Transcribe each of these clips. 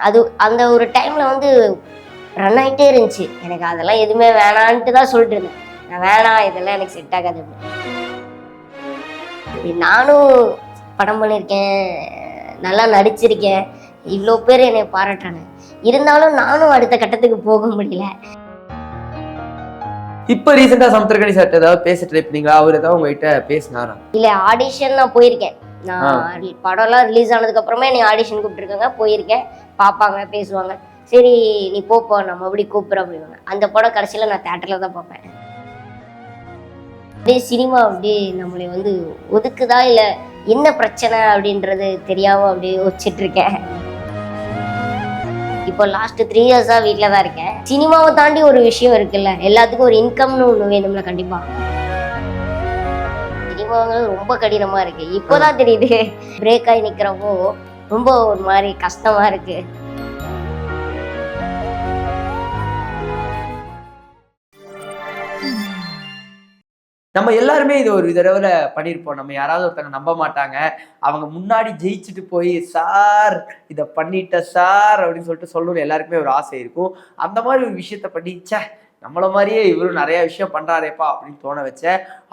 அது அந்த ஒரு டைம்ல வந்து ரன் ஆகிட்டே இருந்துச்சு. எனக்கு அதெல்லாம் எதுவுமே வேணான்ட்டு தான் சொல்லிட்டு இருந்தேன். நான் வேணாம், இதெல்லாம் எனக்கு செட் ஆகாது அப்படின்னு. நானும் படம் பண்ணியிருக்கேன், நல்லா நடிச்சிருக்கேன், இவ்வளோ பேர் என்னை பாராட்டுறாங்க. இருந்தாலும் நானும் அடுத்த கட்டத்துக்கு போக முடியல. இப்ப ரீசெண்டா சமுத்திரக்கனி சார் ஏதாவது பேச ட்ரை பண்ணீங்களா? அவர் ஏதாவது உங்ககிட்ட பேசினாரா? இல்லை, ஆடிஷன் நான் போயிருக்கேன். நான் படம்லாம் ரிலீஸ் ஆனதுக்கு அப்புறமே என்னை ஆடிஷன் கூப்பிட்டுருக்காங்க, போயிருக்கேன். பார்ப்பாங்க, பேசுவாங்க. சரி நீ போப்போ, நம்ம அப்படி கூப்பிட்றோம் அப்படிவாங்க. அந்த படம் கடைசியில் நான் தேட்டரில் தான் பார்ப்பேன். அப்படியே சினிமா அப்படியே நம்மளை வந்து ஒதுக்குதா இல்லை என்ன பிரச்சனை அப்படின்றது தெரியாமல் அப்படியே யோசிச்சுட்டு இருக்கேன். இப்போ லாஸ்ட் 3 இயர்ஸாக வீட்டில் தான் இருக்கேன். சினிமாவை தாண்டி ஒரு விஷயம் இருக்குல்ல, எல்லாத்துக்கும் ஒரு இன்கம்னு ஒன்று வேணும்ல. கண்டிப்பாக சினிமாங்கிறது ரொம்ப கடினமாக இருக்கு. இப்போதான் தெரியுது. பிரேக் ஆகி நிற்கிறப்போ ரொம்ப ஒரு மாதிரி கஷ்டமா இருக்கு. நம்ம எல்லாருமே இது ஒரு தடவை பண்ணியிருப்போம். நம்ம யாராவது ஒருத்தங்க நம்ப மாட்டாங்க, அவங்க முன்னாடி ஜெயிச்சுட்டு போய் சார் இதை பண்ணிட்ட சார் அப்படின்னு சொல்லிட்டு சொல்லணும்னு எல்லாருக்குமே ஒரு ஆசை இருக்கும். அந்த மாதிரி ஒரு விஷயத்த பண்ணி நம்மள மாதிரியே இவரும் நிறைய விஷயம் பண்றாரேப்பா அப்படின்னு தோண வச்ச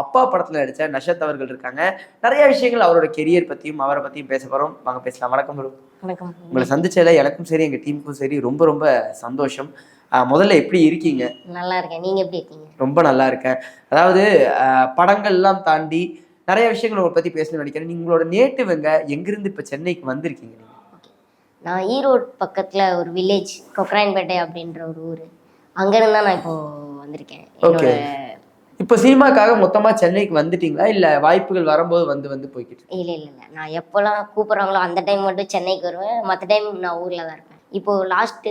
அப்பா படத்துல நடிச்ச நஷத் அவர்கள் இருக்காங்க. நிறைய விஷயங்கள் அவரோட கெரியர் பத்தியும் அவரை பத்தியும் பேச போறோம். வாங்க பேசலாம். வணக்கம் ப்ரோ. வணக்கம். உங்களை சந்திச்சதுல எனக்கும் சரி எங்க டீமுக்கும் சரி ரொம்ப ரொம்ப சந்தோஷம். முதல்ல எப்படி இருக்கீங்க? நல்லா இருக்கேன். நீங்க எப்படி இருக்கீங்க? ரொம்ப நல்லா இருக்கேன். அதாவது படங்கள் எல்லாம் தாண்டி நிறைய விஷயங்கள் உங்களை பத்தி பேசணும்னு நினைக்கிறேன். நீங்களோட நேட்டிவ் எங்கிருந்து இப்ப சென்னைக்கு வந்திருக்கீங்க? நான் ஈரோடு பக்கத்துல ஒரு வில்லேஜ், கொக்கராயன்பேட்டை அப்படின்ற ஒரு ஊர். அங்கிருந்து தான் நான் இப்போ வந்திருக்கேன். ஓகே. இப்போ சினிமாக்காக மொத்தமா சென்னைக்கு வந்துட்டீங்களா இல்ல வாய்ப்புகள் வரும்போது வந்து போய்கிட்டு? இல்ல, நான் எப்போல்லாம் கூப்பிடுறாங்களோ அந்த டைம் மட்டும் சென்னைக்கு வருவேன். மற்ற டைம் நான் ஊர்ல தான் இருப்பேன். இப்போ லாஸ்ட்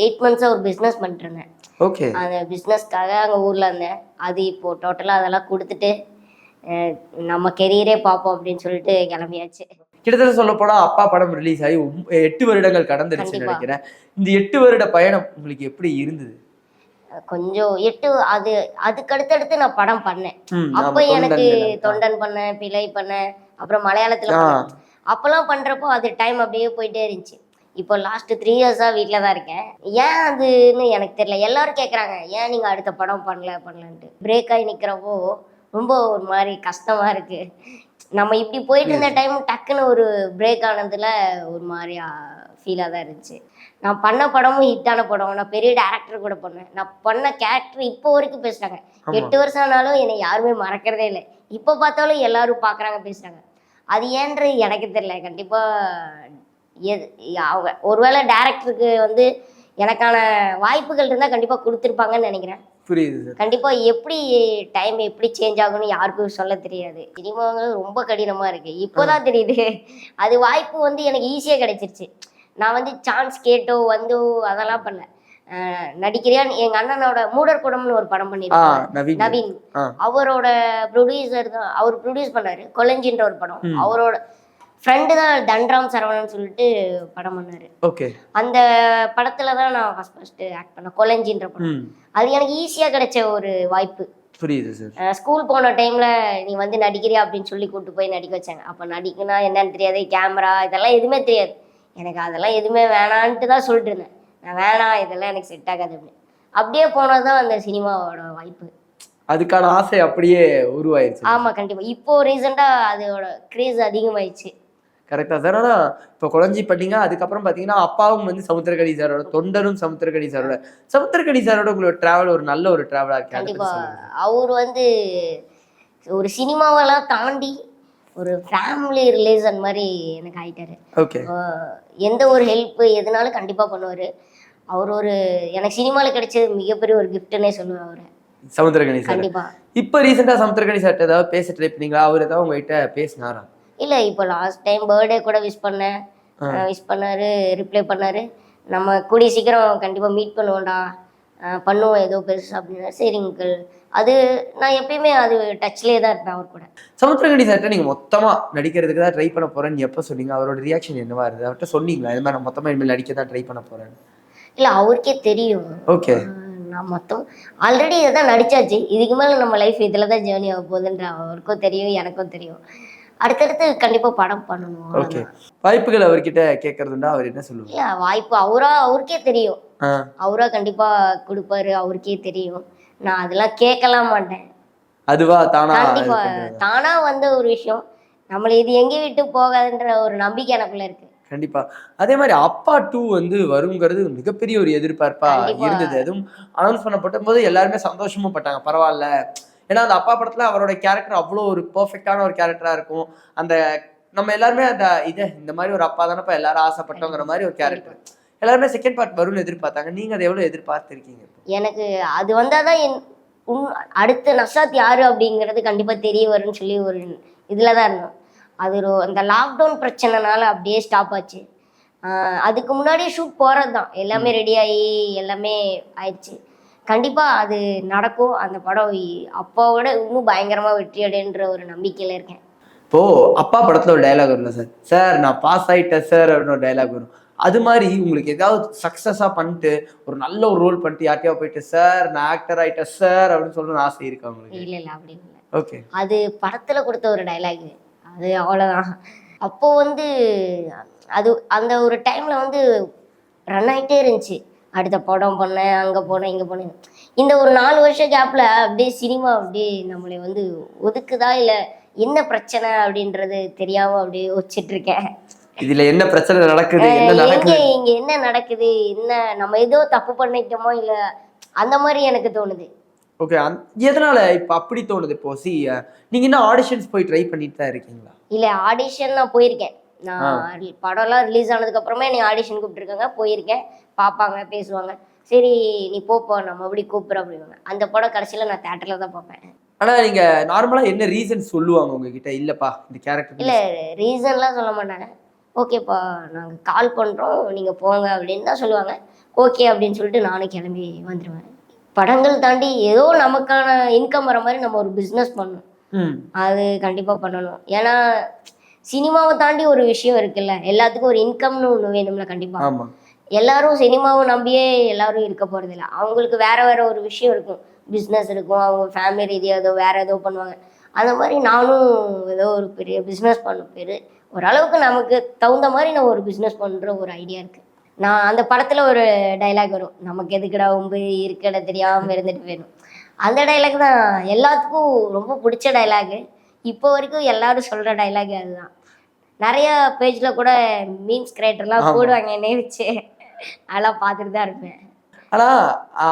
8 months ஒரு பிஸ்னஸ் பண்ணிட்டு இருந்தேன். ஓகே. அந்த பிஸ்னஸ்க்காக அங்கே ஊர்ல இருந்தேன். அது இப்போ டோட்டலாக அதெல்லாம் கொடுத்துட்டு நம்ம கெரியரே பார்ப்போம் அப்படின்னு சொல்லிட்டு கிளம்பியாச்சு. கிட்டத்தட்ட சொல்ல போனா அப்பா படம் ரிலீஸ் ஆகி 8 வருடங்கள் கடந்துருச்சுன்னு நினைக்கிறேன். இந்த 8 வருட பயணம் உங்களுக்கு எப்படி இருந்தது? கொஞ்சம் அதுக்கு அடுத்தடுத்து நான் படம் பண்ணேன். அப்ப எனக்கு தொண்டன் பண்ணேன், பிழை பண்ணேன், அப்புறம் மலையாளத்துல அப்பெல்லாம் பண்றப்போ அது டைம் அப்படியே போயிட்டே இருந்துச்சு. இப்போ லாஸ்ட் 3 இயர்ஸா வீட்டில் தான் இருக்கேன். ஏன் அதுன்னு எனக்கு தெரியல. எல்லாரும் கேட்குறாங்க, ஏன் நீங்க அடுத்த படம் பண்ணலன்ட்டு. பிரேக் ஆகி நிற்கிறப்போ ரொம்ப ஒரு மாதிரி கஷ்டமா இருக்கு. நம்ம இப்படி போயிட்டு இருந்த டைம் டக்குன்னு ஒரு பிரேக் ஆனதுல ஒரு மாதிரியா ஃபீலாக தான் இருந்துச்சு. நான் பண்ண படமும் ஹிட்டான படம். நான் பெரிய டேரக்டர் கூட பண்ணேன். நான் பண்ண கேரக்டர் இப்போ வரைக்கும் பேசுகிறாங்க. 8 வருஷம் ஆனாலும் என்னை யாருமே மறக்கிறதே இல்லை. இப்போ பார்த்தாலும் எல்லாரும் பார்க்குறாங்க, பேசுகிறாங்க. அது ஏன்றது எனக்கு தெரியல. கண்டிப்பாக அவங்க ஒருவேளை டேரக்டருக்கு வந்து எனக்கான வாய்ப்புகள் இருந்தால் கண்டிப்பாக கொடுத்துருப்பாங்கன்னு நினைக்கிறேன். புரியுது. கண்டிப்பாக எப்படி டைம் எப்படி சேஞ்ச் ஆகும்னு யாருக்கும் சொல்ல தெரியாது. சினிமாங்கிறது ரொம்ப கடினமாக இருக்குது. இப்போதான் தெரியுது. அது வாய்ப்பு வந்து எனக்கு ஈஸியாக கிடைச்சிருச்சு. நான் வந்து சான்ஸ் கேட்டோ வந்தோ அதெல்லாம் பண்ணல. நடிக்கிறியான்னு எங்கள் அண்ணனோட மூடர் குடம்னு ஒரு படம் பண்ணியிருக்காரு நவீன். அவரோட ப்ரொடியூசர் தான், அவர் ப்ரொடியூஸ் பண்ணாரு. கொலஞ்சின்ற ஒரு படம். அவரோட ஃப்ரெண்டு தான் தன்ராம் சரவணன் சொல்லிட்டு படம் பண்ணாரு. ஓகே. அந்த படத்துல தான் நான் ஃபர்ஸ்ட் ஆக்ட் பண்ணேன், கொலஞ்சின்ற படம். அது எனக்கு ஈஸியா கிடைச்ச ஒரு வாய்ப்பு. புரியுது சார். ஸ்கூல் போன டைம்ல நீ வந்து நடிக்கிறியா அப்படின்னு சொல்லி கூப்பிட்டு போய் நடிக்க வச்சாங்க. அப்ப நடிக்கனா என்னன்னு தெரியாது, கேமரா இதெல்லாம் எதுவுமே தெரியாது எனக்கு. அதெல்லாம் எதுவுமே வேணான்ட்டு தான் சொல்லிட்டு இருந்தேன். நான் வேணாம், இதெல்லாம் எனக்கு செட் ஆகாது அப்படின்னு. அப்படியே போனதுதான் அந்த சினிமாவோட வாய்ப்பு. அதுக்கான ஆசை அப்படியே உருவாயிருச்சு. ஆமா, கண்டிப்பா. இப்போ ரீசெண்டா அதோட கிரேஸ் அதிகமாயிடுச்சு. கரெக்டா சார். ஆனா இப்போ கொலஞ்சி பண்ணீங்க, அதுக்கப்புறம் பாத்தீங்கன்னா அப்பாவும் வந்து சமுத்திரக்கனி சாரோட, தொண்டரும் சமுத்திரக்கனி சாரோட உங்களோட டிராவல் ஒரு நல்ல ஒரு டிராவலா இருக்கு. கண்டிப்பா. அவர் வந்து ஒரு சினிமாவெல்லாம் தாண்டி ஒரு ஃபேமிலி ரிலேஷன் மாதிரி எனக்கு ஆயிட்டாரு. ஓகே. எந்த ஒரு ஹெல்ப் எதுனாலும் கண்டிப்பா பண்ணுவாரு. அவர் ஒரு எனக்கு சினிமாவில் கிடைச்சது மிகப்பெரிய ஒரு கிஃப்ட்னே சொல்லுவேன் அவரை. சமுத்திரக்கனி சார். கண்டிப்பா. இப்போ ரீசெண்டா சமுத்திரக்கனி சார் ஏதாவது பேச ட்ரை பண்ணீங்களா? அவர் ஏதாவது உங்ககிட்ட பேசினாரா? இல்லை, இப்போ லாஸ்ட் டைம் பர்த்டே கூட விஷ் பண்ணாரு, ரிப்ளை பண்ணாரு. நம்ம கூடிய சீக்கிரம் கண்டிப்பாக மீட் பண்ணுவோம்டா, பண்ணுவோம் ஏதோ பெருசு அப்படின்னா. சரிங்க, அது நான் எப்பயுமே அது டச்லேயே தான் இருப்பேன் அவர் கூட. சமுத்திரக்கனி சார்கிட்ட நீங்கள் மொத்தமாக நடிக்கிறதுக்கு தான் ட்ரை பண்ண போகிறேன்னு எப்போ சொன்னீங்க? அவரோட ரியாக்ஷன் என்னவா இருந்தது? அவர்கிட்ட சொன்னீங்களா இது மாதிரி நான் மொத்தமாக இனிமேல் நடிக்க தான் ட்ரை பண்ண போகிறேன்னு? இல்லை, அவருக்கே தெரியும். ஓகே. நான் மொத்தம் ஆல்ரெடி இதை தான் நடிச்சாச்சு. இதுக்கு மேலே நம்ம லைஃப் இதில் தான் ஜேர்னி ஆக போகுதுன்ற அவருக்கும் தெரியும், எனக்கும் தெரியும். அடுத்தடுத்து கண்டிப்பா படம் பண்ணணும். ஓகே. வாய்ப்புகள் அவர்கிட்ட கேட்கறதுண்டா? அவர் என்ன சொல்லுவாரு? இல்ல வாய்ப்பு அவருக்கே தெரியும். அவரா கண்டிப்பா கொடுப்பாரு, அவருக்கே தெரியும். நான் அதெல்லாம் கேட்கலாம் மாட்டேன். அதுவா தானா? கண்டிப்பா தானா வந்த ஒரு விஷயம். நம்மள இது எங்கேயும் விட்டு போகாதுன்ற ஒரு நம்பிக்கை எனக்குள்ள இருக்கு. கண்டிப்பா. அதே மாதிரி அப்பா 2 வந்து வருங்கிறது மிகப்பெரிய ஒரு எதிர்பார்ப்பா இருந்தது. அதுவும் அனௌன்ஸ் பண்ணப்பட்ட போது எல்லாருமே சந்தோஷமும் பட்டாங்க. பரவாயில்ல. ஏன்னா அந்த அப்பா படத்துல அவரோட கேரக்டர் அவ்வளோ ஒரு பெர்ஃபெக்டான ஒரு கேரக்டரா இருக்கும். அந்த நம்ம எல்லாருமே அந்த இந்த மாதிரி ஒரு அப்பா தானப்பா எல்லாரும் ஆசைப்பட்டோங்கிற மாதிரி ஒரு கேரக்டர். எல்லாருமே செகண்ட் பார்ட் வரும்னு எதிர்பார்த்தாங்க. நீங்க அதை எவ்வளவு எதிர்பார்த்திருக்கீங்க? எனக்கு அது வந்தாதான் அடுத்த நசாத் யாரு அப்படிங்கிறது கண்டிப்பா தெரிய வரும்னு சொல்லி ஒரு இதுலதான் இருந்தோம். அது அந்த லாக்டவுன் பிரச்சனைனால அப்படியே ஸ்டாப் ஆச்சு. அதுக்கு முன்னாடியே ஷூட் போறது தான், எல்லாமே ரெடி ஆகி எல்லாமே ஆயிடுச்சு. கண்டிப்பா அது நடக்கும். அந்த படம் அப்பாவோட இன்னும் பயங்கரமா வெற்றி அடைன்ற ஒரு நம்பிக்கையில இருக்கேன். இப்போ அப்பா படத்துல ஒரு டைலாக் வரும்ல சார், சார் நான் பாஸ் ஆயிட்டேன் சார் அப்படின்னு ஒரு டைலாக் வரும். அது மாதிரி உங்களுக்கு ஏதாவது சக்சஸா பண்ணிட்டு ஒரு நல்ல ஒரு ரோல் பண்ணிட்டு யார்கிட்டயா போயிட்டு சார் நான் ஆக்டர் ஆயிட்டேன் சார் அப்படின்னு சொல்லணும்னு ஆசை இருக்கா உங்களுக்கு? இல்ல அப்படி இல்லை. ஓகே. அது படத்துல கொடுத்த ஒரு டைலாக், அது அவ்வளவுதான். அப்போ அது அந்த ஒரு டைம்ல ரன் ஆகிட்டே இருந்துச்சு. அடுத்த படம் பண்ணேன், அங்கே போனேன், இங்கே போனேன். இந்த ஒரு 4 வருஷம் கேப்பில் அப்படியே சினிமா அப்படியே நம்மளை ஒதுக்குதா இல்லை என்ன பிரச்சனை அப்படின்றது தெரியாமல் அப்படியே யோசிச்சுட்டு இருக்கேன். இதுல என்ன பிரச்சனை நடக்குது, இங்க என்ன நடக்குது, என்ன நம்ம ஏதோ தப்பு பண்ணிட்டோமோ இல்லை அந்த மாதிரி எனக்கு தோணுது. ஓகே. எதனால இப்போ அப்படி தோணுது? இப்போ நீங்க என்ன ஆடிஷன்ஸ் போய் ட்ரை பண்ணிட்டு தான் இருக்கீங்களா? இல்லை, ஆடிஷன் நான் போயிருக்கேன். நான் படம்லாம் ரிலீஸ் ஆனதுக்கு அப்புறமே என்னை ஆடிஷன் கூப்பிட்டுருக்காங்க, போயிருக்கேன். பார்ப்பாங்க, பேசுவாங்க. சரி நீ போப்போ நம்ம அப்படி கூப்பிட்ற அப்படிவாங்க. அந்த படம் கடைசியில் நான் தேட்டரில் தான் பார்ப்பேன். ஆனால் நீங்கள் நார்மலாக என்ன ரீசன் சொல்லுவாங்க உங்ககிட்ட? இல்லைப்பா இந்த கேரக்டர் இல்லை ரீசன்லாம் சொல்ல மாட்டாங்க. ஓகேப்பா நாங்கள் கால் பண்ணுறோம் நீங்கள் போங்க அப்படின்னு தான் சொல்லுவாங்க. ஓகே அப்படின்னு சொல்லிட்டு நானும் கிளம்பி வந்துடுவேன். படங்கள் தாண்டி ஏதோ நமக்கான இன்கம் வர மாதிரி நம்ம ஒரு பிஸ்னஸ் பண்ணணும். அது கண்டிப்பாக பண்ணணும். ஏன்னா சினிமாவை தாண்டி ஒரு விஷயம் இருக்குல்ல, எல்லாத்துக்கும் ஒரு இன்கம்னு ஒன்று வேணும்ல. கண்டிப்பாக எல்லாரும் சினிமாவை நம்பியே எல்லாரும் இருக்க போகிறதில்ல. அவங்களுக்கு வேற வேற ஒரு விஷயம் இருக்கும், பிஸ்னஸ் இருக்கும், அவங்க ஃபேமிலி ரீதியாக ஏதோ வேற ஏதோ பண்ணுவாங்க. அந்த மாதிரி நானும் ஏதோ ஒரு பெரிய பிஸ்னஸ் பண்ணும் ஓரளவுக்கு நமக்கு தகுந்த மாதிரி நான் ஒரு பிஸ்னஸ் பண்ணுற ஒரு ஐடியா இருக்குது. நான் அந்த படத்தில் ஒரு டைலாக் வரும், நமக்கு எதுக்கடா இருக்கட தெரியாமல் இருந்துட்டு போயிடும். அந்த டைலாக் தான் எல்லாத்துக்கும் ரொம்ப பிடிச்ச டைலாகு. இப்போ வரைக்கும் எல்லாரும் சொல்கிற டைலாக் அதுதான். நிறைய பேஜில் கூட மீம்ஸ் கிரியேட்டர்லாம் போடுவாங்க என்னை வச்சு, அதெல்லாம் பார்த்துட்டு தான் இருப்பேன். ஆனால்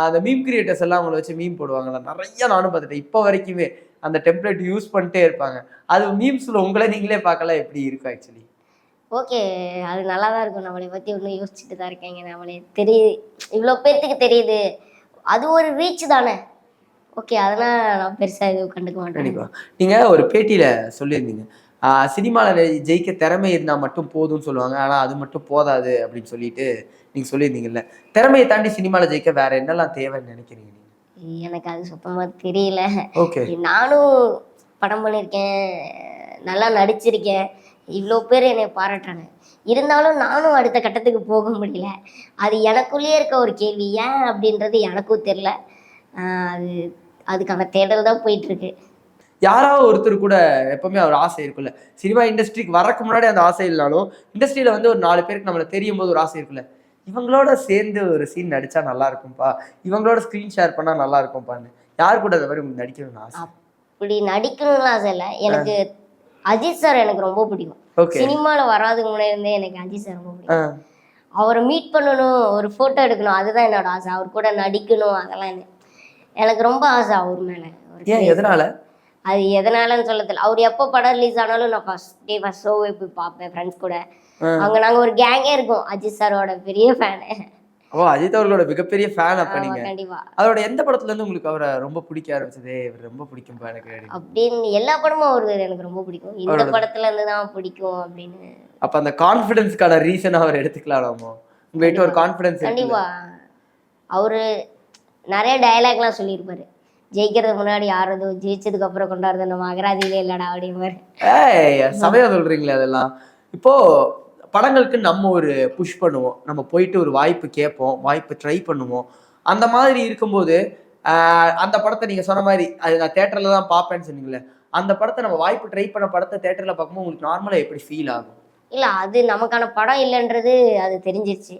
அந்த மீம் கிரியேட்டர்ஸ் எல்லாம் அவங்கள வச்சு மீம் போடுவாங்களா நிறைய, நானும் பார்த்துட்டேன். இப்போ வரைக்குமே அந்த டெம்ப்ளேட் யூஸ் பண்ணிட்டே இருப்பாங்க. அது மீம்ஸில் உங்களை நீங்களே பார்க்கலாம் எப்படி இருக்கும் ஆக்சுவலி? ஓகே, அது நல்லா தான் இருக்கும். நம்மளை பற்றி ஒன்றும் யோசிச்சுட்டு தான் இருக்கேங்க. நம்மளே தெரியுது, இவ்வளோ பேர்த்துக்கு தெரியுது, அது ஒரு ரீச் தானே. ஓகே, அதெல்லாம் நான் பெருசாக எதுவும் கண்டுக்க மாட்டேன். கண்டிப்பாக. நீங்கள் ஒரு பேட்டியில் சொல்லியிருந்தீங்க, சினிமாவில் ஜெயிக்க திறமை இருந்தால் மட்டும் போதும்னு சொல்லுவாங்க, ஆனால் அது மட்டும் போதாது அப்படின்னு சொல்லிட்டு நீங்கள் சொல்லியிருந்தீங்கல்ல. திறமையை தாண்டி சினிமாவில் ஜெயிக்க வேற என்னெல்லாம் தேவைன்னு நினைக்கிறீங்க? எனக்கு அது சுத்தமாக தெரியல. ஓகே. நானும் படம் பண்ணியிருக்கேன், நல்லா நடிச்சிருக்கேன், இவ்வளோ பேர் என்னை பாராட்டுறாங்க. இருந்தாலும் நானும் அடுத்த கட்டத்துக்கு போக முடியல. அது எனக்குள்ளேயே இருக்க ஒரு கேள்வி, ஏன் அப்படின்றது எனக்கும் தெரியல. அதுக்கான தேடல் தான் போயிட்டுருக்கு. யாராவது ஒருத்தர் கூட எப்பவுமே ஒரு ஆசை இருக்குல்ல, சினிமா இண்டஸ்ட்ரிக்கு வரக்கு முன்னாடி அந்த ஆசை இல்லைனாலும் இண்டஸ்ட்ரியில ஒரு 4 பேருக்கு நம்மளை தெரியும் போது ஒரு ஆசை இருக்குல்ல, இவங்களோட சேர்ந்து ஒரு சீன் நடிச்சா நல்லா இருக்கும்பா, இவங்களோட ஸ்க்ரீன் ஷேர் பண்ணா நல்லா இருக்கும்பான்னு. யார் கூட அந்த மாதிரி உங்களுக்கு நடிக்கணும்னு ஆசை? அப்படி நடிக்கணும்னு ஆசை இல்லை எனக்கு. அஜித் சார் எனக்கு ரொம்ப பிடிக்கும். சினிமால வராதுக்கு முன்னாடி இருந்தே எனக்கு அஜித் சார் ரொம்ப பிடிக்கும். அவரை மீட் பண்ணணும், ஒரு போட்டோ எடுக்கணும், அதுதான் என்னோட ஆசை. அவர் கூட நடிக்கணும், அதெல்லாம் எனக்கு ரொம்ப ஆசை அவர் மேல. எதனால? அது எதனாலன்னு சொல்ல தெரியல. அவர் எப்போ படம் ரிலீஸ் ஆனாலும் நான் ஃபர்ஸ்ட் ஷோவே போய் பார்ப்பேன் ஃப்ரெண்ட்ஸ் கூட. அங்கே நாங்கள் ஒரு கேங்கே இருக்கோம், அஜித் சாரோட பெரிய ஃபேனு. ஓ, அஜித் அவர்களோட மிகப்பெரிய ஃபேன் அப்ப நீங்க? கண்டிப்பா. அதோட எந்த படத்துல இருந்து உங்களுக்கு அவரை ரொம்ப பிடிக்க ஆரம்பிச்சது? இவர் ரொம்ப பிடிக்கும் எனக்கு அப்படின்னு எல்லா படமும் அவரு எனக்கு ரொம்ப பிடிக்கும், இந்த படத்துல இருந்து தான் பிடிக்கும் அப்படின்னு. அப்ப அந்த கான்ஃபிடன்ஸ்க்கான ரீசன் அவர் எடுத்துக்கலாமோ? உங்ககிட்ட ஒரு கான்ஃபிடன்ஸ்? கண்டிப்பா. அவரு நிறைய டயலாக்லாம் சொல்லியிருப்பாரு, ஜெயிக்கிறதுக்கு முன்னாடி ஆறுதோ, ஜெயிச்சதுக்கு அப்புறம் கொண்டாடுறது நம்ம அகராதியிலே இல்லடா அப்படிங்கிற. சமயம் சொல்றீங்களே அதெல்லாம். இப்போ படங்களுக்கு நம்ம ஒரு புஷ் பண்ணுவோம், நம்ம போயிட்டு ஒரு வாய்ப்பு கேட்போம், வாய்ப்பு ட்ரை பண்ணுவோம். அந்த மாதிரி இருக்கும்போது அந்த படத்தை நீங்க சொன்ன மாதிரி அது நான் தியேட்டர்ல தான் பார்ப்பேன்னு சொன்னீங்களே, அந்த படத்தை நம்ம வாய்ப்பு ட்ரை பண்ண படத்தை தேட்டர்ல பார்க்கும்போது உங்களுக்கு நார்மலா எப்படி ஃபீல் ஆகும்? இல்ல அது நமக்கான படம் இல்லைன்றது அது தெரிஞ்சிருச்சு.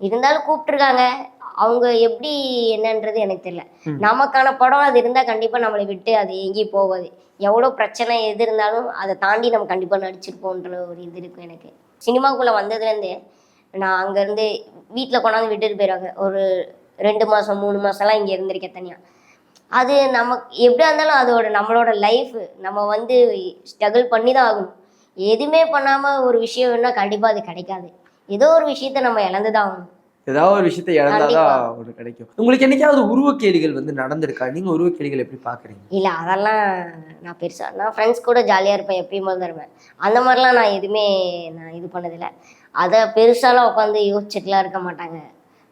இருந்தாலும் கூப்பிட்டுருக்காங்க. அவங்க எப்படி என்னன்றது எனக்கு தெரியல. நமக்கான படம் அது இருந்தா கண்டிப்பா நம்மளை விட்டு அது எங்கேயும் போகாது. எவ்வளோ பிரச்சனை எது இருந்தாலும் அதை தாண்டி நம்ம கண்டிப்பா நடிச்சிருப்போன்ற ஒரு இது இருக்கும் எனக்கு. சினிமாக்குள்ள வந்ததுலேருந்து நான் அங்கேருந்து வீட்டில் கொண்டாந்து விட்டுட்டு போயிடுவாங்க. ஒரு 2 மாதம் 3 மாதம்லாம் இங்கே இருந்திருக்கேன் தனியாக. அது நமக்கு எப்படியா இருந்தாலும் அதோட நம்மளோட லைஃப் நம்ம வந்து ஸ்ட்ரகிள் பண்ணி தான் ஆகணும். எதுவுமே பண்ணாமல் ஒரு விஷயம் வேணா கண்டிப்பாக அது கிடைக்காது. ஏதோ ஒரு விஷயத்த நம்ம இழந்து தான் ஆகணும். ஏதாவது ஒரு விஷயத்த இழந்தாதான் ஒன்று கிடைக்கும். உங்களுக்கு என்னைக்காவது உருவக்கேலிகள் வந்து நடந்திருக்கா? நீங்க உருவக்கேலிகள் எப்படி பாக்குறீங்க? இல்லை அதெல்லாம் நான் நான் ஃப்ரெண்ட்ஸ் கூட ஜாலியாக இருப்பேன், எப்பயுமே தான் இருப்பேன். அந்த மாதிரிலாம் நான் எதுவுமே இது பண்ணதில்லை. அதை பெருசாலாம் உட்காந்து யோசிச்சுட்டுலாம் இருக்க மாட்டாங்க.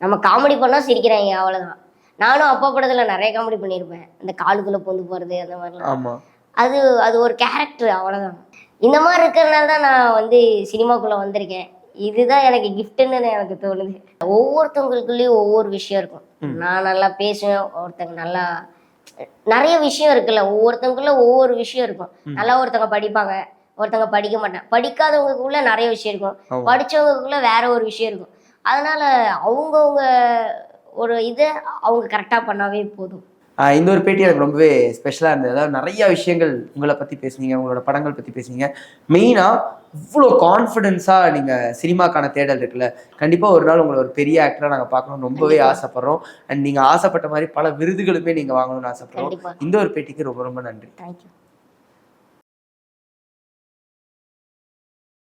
நம்ம காமெடி பண்ணால் சிரிக்கிறாங்க, அவ்வளோதான். நானும் அப்பா படத்தில் நிறைய காமெடி பண்ணியிருப்பேன். இந்த காலுக்குள்ளே பொந்து போகிறது அந்த மாதிரிலாம். ஆமாம், அது அது ஒரு கேரக்டர், அவ்வளோதான். இந்த மாதிரி இருக்கிறதுனால தான் நான் வந்து சினிமாக்குள்ளே வந்திருக்கேன். இதுதான் எனக்கு கிஃப்ட்டுன்னு எனக்கு தோணுது. ஒவ்வொருத்தவங்களுக்குள்ளேயும் ஒவ்வொரு விஷயம் இருக்கும். நான் நல்லா பேசுவேன், ஒருத்தங்க நல்லா நிறைய விஷயம் இருக்குல்ல. ஒவ்வொருத்தவங்களுக்குள்ள ஒவ்வொரு விஷயம் இருக்கும். நல்லா ஒருத்தவங்க படிப்பாங்க, ஒருத்தவங்க படிக்க மாட்டாங்க. படிக்காதவங்களுக்குள்ள நிறைய விஷயம் இருக்கும், படித்தவங்களுக்குள்ள வேற ஒரு விஷயம் இருக்கும். அதனால அவங்கவுங்க ஒரு இதை அவங்க கரெக்டாக பண்ணாவே போதும். இந்த ஒரு பேட்டி எனக்கு ரொம்பவே ஸ்பெஷலாக இருந்தது. அதாவது நிறைய விஷயங்கள் உங்களை பற்றி பேசுனீங்க, உங்களோட படங்கள் பற்றி பேசுனீங்க. மெயினாக இவ்வளோ கான்ஃபிடென்ஸாக நீங்கள் சினிமாக்கான தேடல் இருக்குல்ல, கண்டிப்பாக ஒரு நாள் உங்களை ஒரு பெரிய ஆக்டராக நாங்கள் பார்க்கணும்னு ரொம்பவே ஆசைப்படுறோம். அண்ட் நீங்கள் ஆசைப்பட்ட மாதிரி பல விருதுகளுமே நீங்கள் வாங்கணும்னு ஆசைப்படுறோம். இந்த ஒரு பேட்டிக்கு ரொம்ப ரொம்ப நன்றி. தேங்க்யூ.